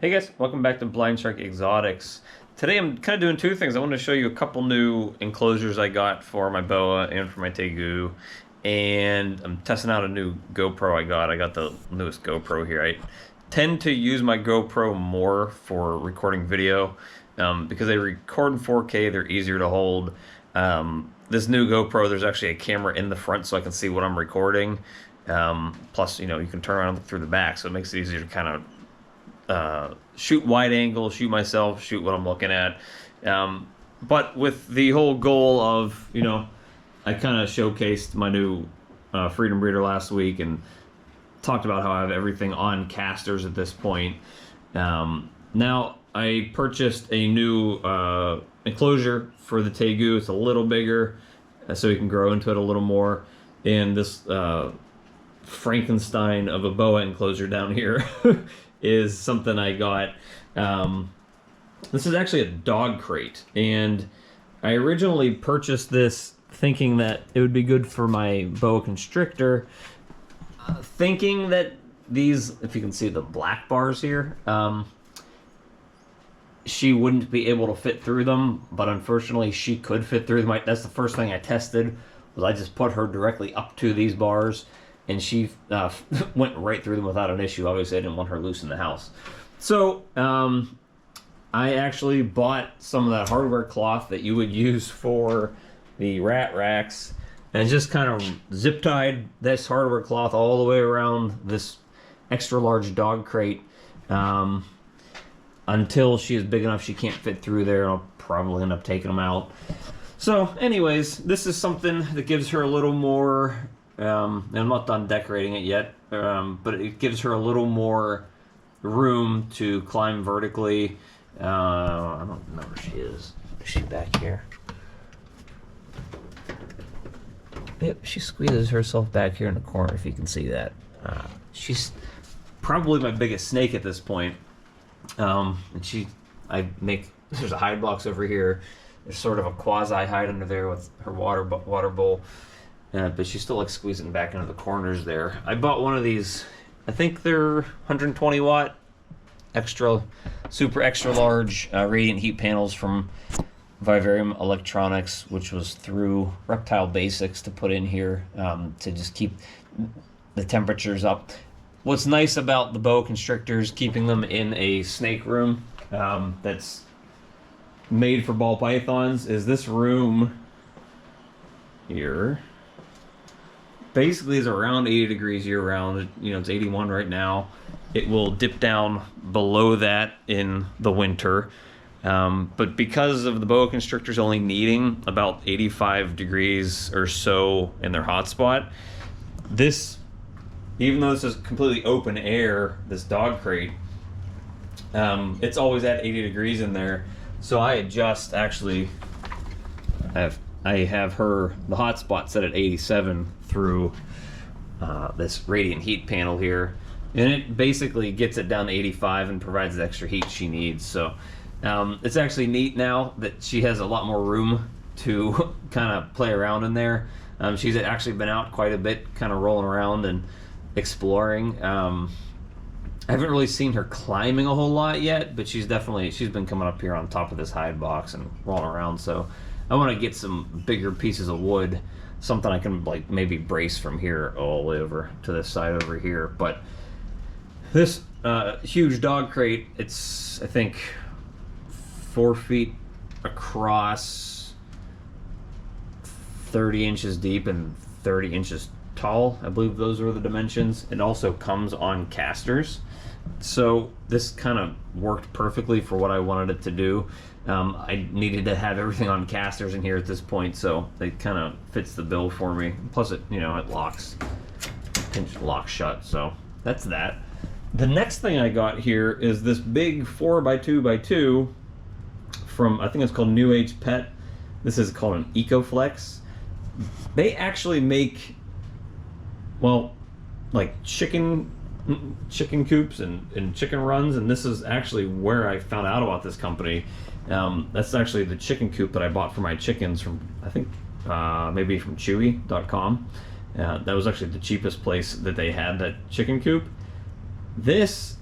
Hey guys, welcome back to Blind Shark Exotics. Today I'm kind of doing two things. I want to show you a couple new enclosures I got for my boa and for my Tegu. And I'm testing out a new GoPro I got. I got the newest GoPro here. I tend to use my GoPro more for recording video because they record in 4K, they're easier to hold. This new GoPro, there's actually a camera in the front so I can see what I'm recording. Plus, you can turn around and look through the back, so it makes it easier to kind of shoot wide angle, shoot myself, shoot what I'm looking at. But with the whole goal of, I kind of showcased my new Freedom Breeder last week and talked about how I have everything on casters at this point. Now, I purchased a new enclosure for the Tegu. It's a little bigger, so you can grow into it a little more. And this Frankenstein of a boa enclosure down here is something I got. This is actually a dog crate, and I originally purchased this thinking that it would be good for my boa constrictor, thinking that these, if you can see the black bars here, she wouldn't be able to fit through them, but unfortunately she could fit through them. That's the first thing I tested, was I just put her directly up to these bars, and she went right through them without an issue. Obviously, I didn't want her loose in the house. So, I actually bought some of that hardware cloth that you would use for the rat racks, and just kind of zip tied this hardware cloth all the way around this extra large dog crate until she is big enough she can't fit through there. I'll probably end up taking them out. So, anyways, this is something that gives her a little more... and I'm not done decorating it yet, but it gives her a little more room to climb vertically. I don't know where she is. Is she back here? Yep, she squeezes herself back here in the corner, if you can see that. She's probably my biggest snake at this point. And there's a hide box over here. There's sort of a quasi hide under there with her water bowl. But she still likes squeezing back into the corners there. I bought one of these, I think they're 120 watt, super extra large radiant heat panels from Vivarium Electronics, which was through Reptile Basics to put in here to just keep the temperatures up. What's nice about the boa constrictors, keeping them in a snake room that's made for ball pythons, is this room here basically is around 80 degrees year round. It's 81 right now. It will dip down below that in the winter. But because of the boa constrictors only needing about 85 degrees or so in their hotspot, this, even though this is completely open air, this dog crate, it's always at 80 degrees in there. So I adjust, actually, I have her, the hotspot set at 87 through this radiant heat panel here, and it basically gets it down to 85 and provides the extra heat she needs. So it's actually neat now that she has a lot more room to kind of play around in there. She's actually been out quite a bit, kind of rolling around and exploring. I haven't really seen her climbing a whole lot yet, but she's been coming up here on top of this hide box and rolling around. So I want to get some bigger pieces of wood, something I can maybe brace from here all the way over to this side over here. But this huge dog crate, it's, I think, 4 feet across, 30 inches deep, and 30 inches tall. I believe those are the dimensions. It also comes on casters. So this kind of worked perfectly for what I wanted it to do. I needed to have everything on casters in here at this point, so it kind of fits the bill for me. Plus it, it locks shut, so that's that. The next thing I got here is this big 4x2x2 from, I think it's called New Age Pet. This is called an EcoFlex. They actually make, chicken coops and chicken runs, and this is actually where I found out about this company. That's actually the chicken coop that I bought for my chickens from, I think, maybe from Chewy.com. That was actually the cheapest place that they had that chicken coop. This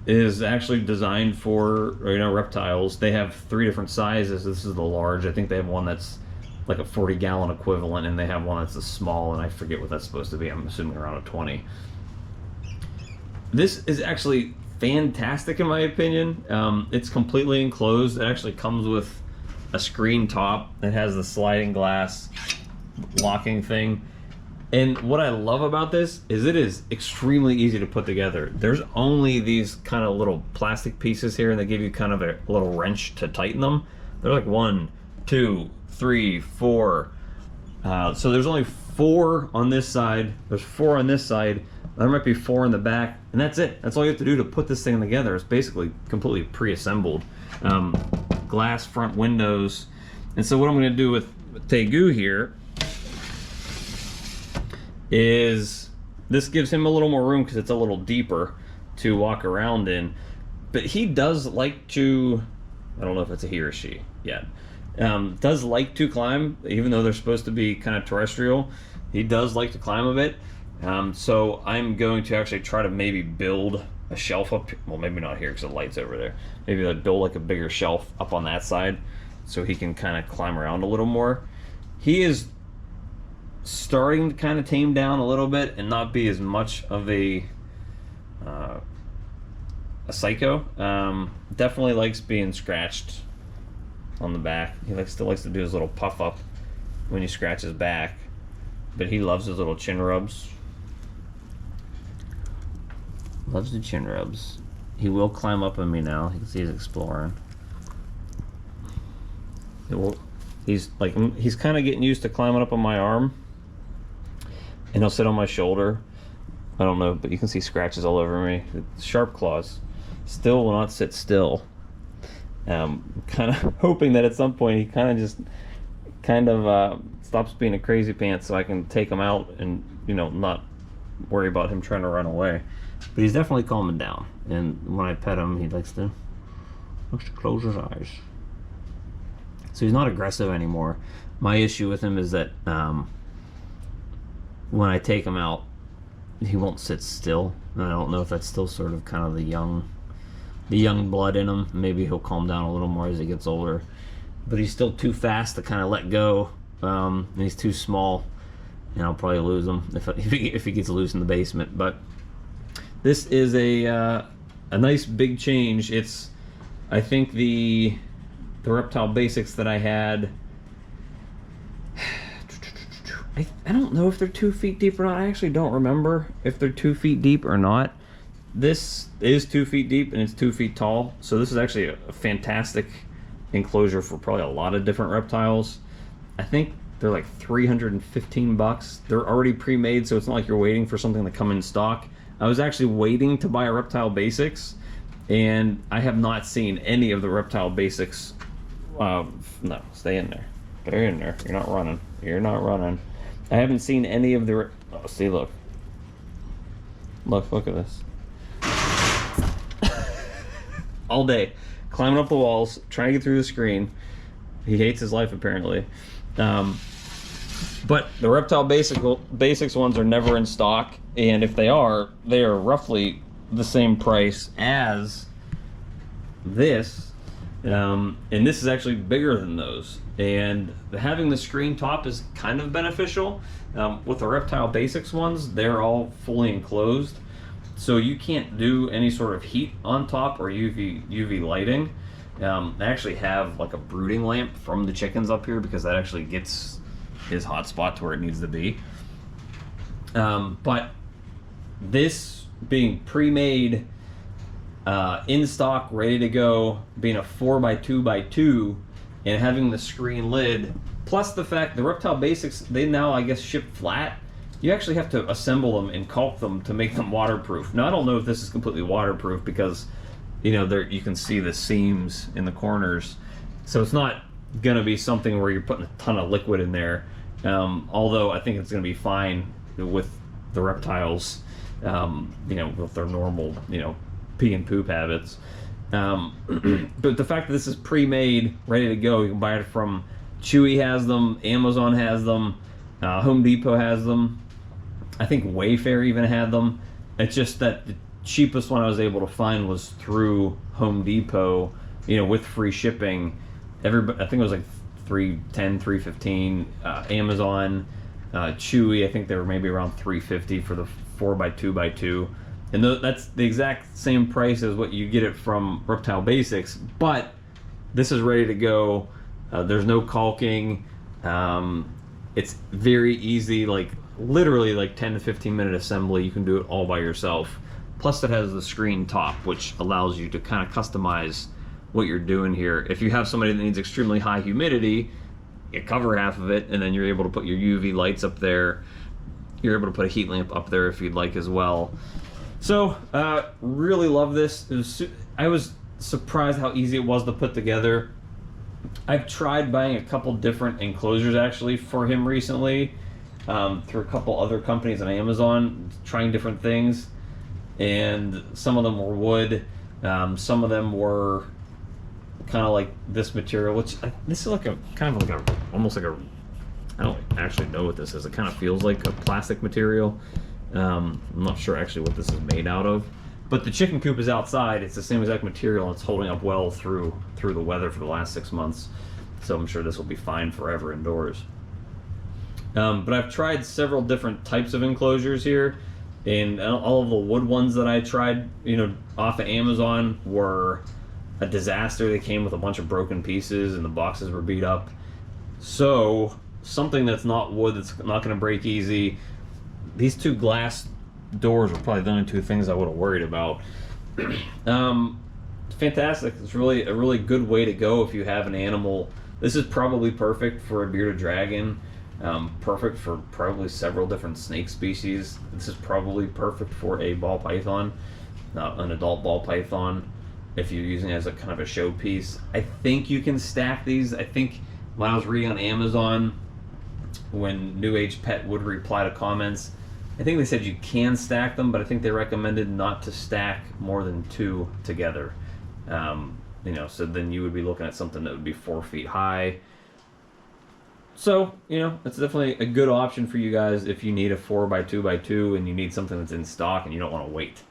is actually designed for, you know, reptiles. They have 3 different sizes. This is the large. I think they have one that's like a 40-gallon equivalent, and they have one that's a small, and I forget what that's supposed to be. I'm assuming around a 20. This is actually fantastic in my opinion. It's completely enclosed. It actually comes with a screen top. It has the sliding glass locking thing. And what I love about this is it is extremely easy to put together. There's only these kind of little plastic pieces here, and they give you kind of a little wrench to tighten them. They're like 1, 2, 3, 4. So there's only 4 on this side. There's 4 on this side. There might be 4 in the back, and that's it. That's all you have to do to put this thing together. It's basically completely pre-assembled. Glass front windows. And so what I'm going to do with Tegu here is this gives him a little more room because it's a little deeper to walk around in. But he does like to, I don't know if it's a he or she yet, does like to climb, even though they're supposed to be kind of terrestrial. He does like to climb a bit. So I'm going to actually try to maybe build a shelf up, well maybe not here because the light's over there. Maybe I'd build like a bigger shelf up on that side so he can kind of climb around a little more. He is starting to kind of tame down a little bit and not be as much of a psycho. Definitely likes being scratched on the back. He still likes to do his little puff up when you scratch his back, but he loves his little chin rubs. Loves the chin rubs. He will climb up on me now. You can see he's exploring. He's kind of getting used to climbing up on my arm. And he'll sit on my shoulder. I don't know, but you can see scratches all over me. Sharp claws. Still will not sit still. Kind of hoping that at some point he kind of stops being a crazy pants so I can take him out and, you know, not worry about him trying to run away. But he's definitely calming down. And when I pet him, he likes to close his eyes. So he's not aggressive anymore. My issue with him is that when I take him out, he won't sit still. And I don't know if that's still sort of kind of the young blood in him. Maybe he'll calm down a little more as he gets older. But he's still too fast to kind of let go. And he's too small. And I'll probably lose him if he gets loose in the basement. But this is a nice big change. It's, I think the reptile basics that I had, I don't know if they're 2 feet deep or not. I actually don't remember if they're 2 feet deep or not. This is 2 feet deep and it's 2 feet tall. So this is actually a fantastic enclosure for probably a lot of different reptiles. I think they're like $315. They're already pre-made, so it's not like you're waiting for something to come in stock. I was actually waiting to buy a reptile basics, and I have not seen any of the reptile basics. No, stay in there. Stay in there. You're not running. You're not running. I haven't seen any of the... Oh, see, look. Look at this. All day. Climbing up the walls, trying to get through the screen. He hates his life, apparently. But the reptile basics ones are never in stock, and if they are roughly the same price as this. And this is actually bigger than those. And having the screen top is kind of beneficial. With the reptile basics ones, they're all fully enclosed, so you can't do any sort of heat on top or UV lighting. I actually have like a brooding lamp from the chickens up here because that actually gets his hot spot to where it needs to be. But this being pre-made, in stock, ready to go, being a 4x2x2, and having the screen lid, plus the fact the reptile basics, they now I guess ship flat. You actually have to assemble them and caulk them to make them waterproof. Now I don't know if this is completely waterproof because, you know, there you can see the seams in the corners, so it's not gonna be something where you're putting a ton of liquid in there. Although I think it's gonna be fine with the reptiles, you know, with their normal, you know, pee and poop habits. But the fact that this is pre-made, ready to go, you can buy it from Chewy has them, Amazon has them, Home Depot has them. I think Wayfair even had them. It's just that cheapest one I was able to find was through Home Depot, with free shipping. Everybody, I think it was like 310, 315. Amazon, Chewy, I think they were maybe around 350 for the 4x2x2. And that's the exact same price as what you get it from Reptile Basics, but this is ready to go. There's no caulking. It's very easy, like literally like 10 to 15 minute assembly. You can do it all by yourself. Plus it has the screen top, which allows you to kind of customize what you're doing here. If you have somebody that needs extremely high humidity, you cover half of it, and then you're able to put your UV lights up there. You're able to put a heat lamp up there if you'd like as well. So, really love this. I was surprised how easy it was to put together. I've tried buying a couple different enclosures actually for him recently, through a couple other companies on Amazon, trying different things. And some of them were wood, some of them were kind of like this material, which this is like almost like a, I don't actually know what this is. It kind of feels like a plastic material. I'm not sure actually what this is made out of, but the chicken coop is outside. It's the same exact material, and it's holding up well through the weather for the last 6 months. So I'm sure this will be fine forever indoors. But I've tried several different types of enclosures here, and all of the wood ones that I tried, off of Amazon were a disaster. They came with a bunch of broken pieces, and the boxes were beat up. So something that's not wood, that's not going to break easy. These two glass doors were probably the only two things I would have worried about. Fantastic. It's really a really good way to go if you have an animal. This is probably perfect for a bearded dragon. Perfect for probably several different snake species. This is probably perfect for a ball python, an adult ball python, if you're using it as a kind of a showpiece. I think you can stack these. I think when I was reading on Amazon, when New Age Pet would reply to comments, I think they said you can stack them, but I think they recommended not to stack more than 2 together. So then you would be looking at something that would be 4 feet high. So, it's definitely a good option for you guys if you need a 4x2x2 and you need something that's in stock and you don't want to wait.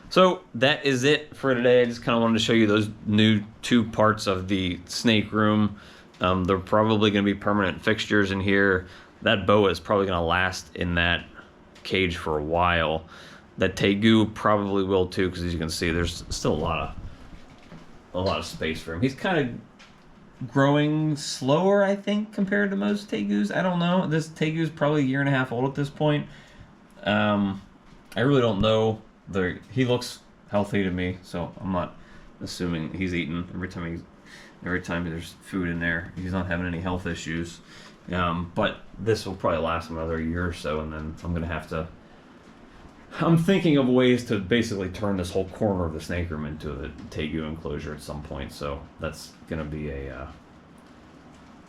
So that is it for today. I just kind of wanted to show you those new 2 parts of the snake room. They're probably going to be permanent fixtures in here. That boa is probably going to last in that cage for a while. That Tegu probably will too, because as you can see, there's still a lot of space for him. He's kind of growing slower, I think, compared to most Tegus. I don't know. This Tegu is probably 1.5 years old at this point. I really don't know. He looks healthy to me, so I'm not assuming he's eating every time there's food in there. He's not having any health issues. But this will probably last another year or so, and then I'm thinking of ways to basically turn this whole corner of the snake room into a Tegu enclosure at some point. So that's going to be a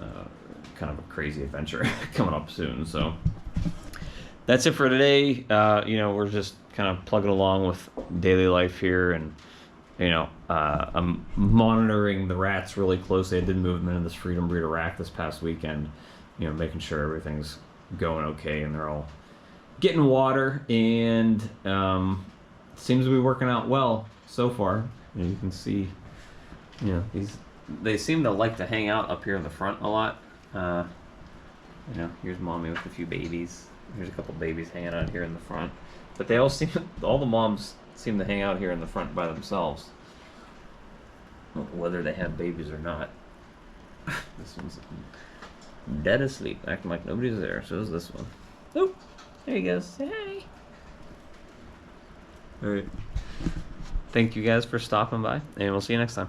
kind of a crazy adventure coming up soon. So that's it for today. We're just kind of plugging along with daily life here, and I'm monitoring the rats really closely. I did move them into this Freedom Breeder rack this past weekend, making sure everything's going okay and they're all getting water, and seems to be working out well so far. You can see, they seem to like to hang out up here in the front a lot. Here's mommy with a few babies. There's a couple babies hanging out here in the front, but all the moms seem to hang out here in the front by themselves, whether they have babies or not. This one's dead asleep, acting like nobody's there. So is this one. Oh, there he goes. Say hi. All right. Thank you guys for stopping by, and we'll see you next time.